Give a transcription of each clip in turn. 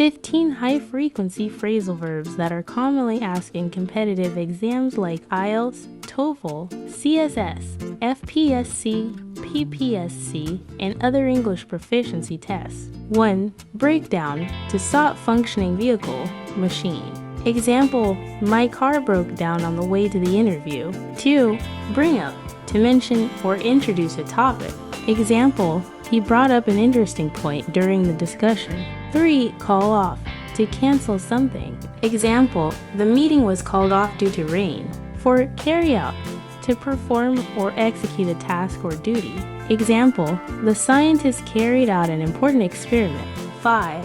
15 high-frequency phrasal verbs that are commonly asked in competitive exams like IELTS, TOEFL, CSS, FPSC, PPSC, and other English proficiency tests. 1. Breakdown, to stop functioning vehicle, machine. Example, my car broke down on the way to the interview. 2. Bring up, to mention or introduce a topic. Example, he brought up an interesting point during the discussion. 3. Call off, to cancel something. Example, the meeting was called off due to rain. 4. Carry out, to perform or execute a task or duty. Example, the scientists carried out an important experiment. 5.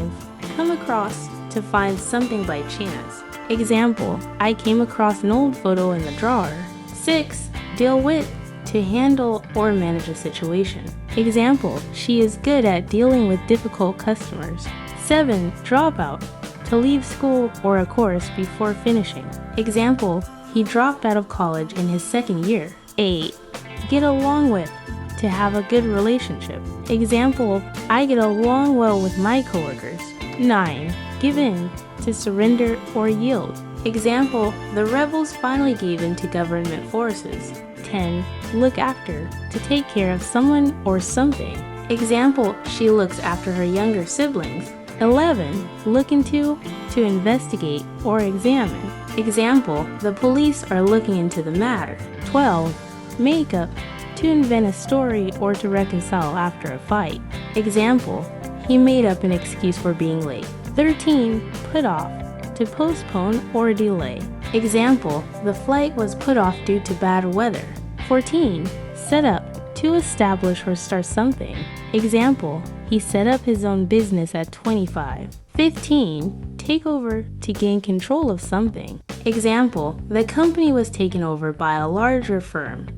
Come across, to find something by chance. Example, I came across an old photo in the drawer. 6. Deal with, to handle or manage a situation. Example, she is good at dealing with difficult customers. 7. Drop out, to leave school or a course before finishing. Example, he dropped out of college in his second year. 8. Get along with, to have a good relationship. Example, I get along well with my coworkers. 9. Give in, to surrender or yield. Example, the rebels finally gave in to government forces. 10. Look after, to take care of someone or something. Example, she looks after her younger siblings. 11. Look into, to investigate or examine. Example, the police are looking into the matter. 12. Make up, to invent a story or to reconcile after a fight. Example, he made up an excuse for being late. 13. Put off, to postpone or delay. Example, the flight was put off due to bad weather. 14. Set up, to establish or start something. Example, he set up his own business at 25. 15. Take over, to gain control of something. Example, the company was taken over by a larger firm.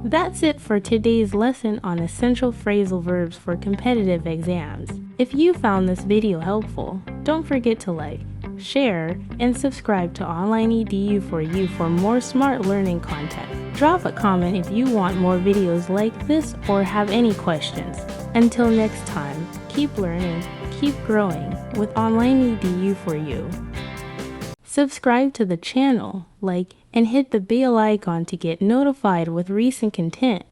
That's it for today's lesson on essential phrasal verbs for competitive exams. If you found this video helpful, don't forget to like, share, and subscribe to Online EDU for You for more smart learning content. Drop a comment if you want more videos like this or have any questions. Until next time, keep learning, keep growing with Online EDU for You. Subscribe to the channel, like, and hit the bell icon to get notified with recent content.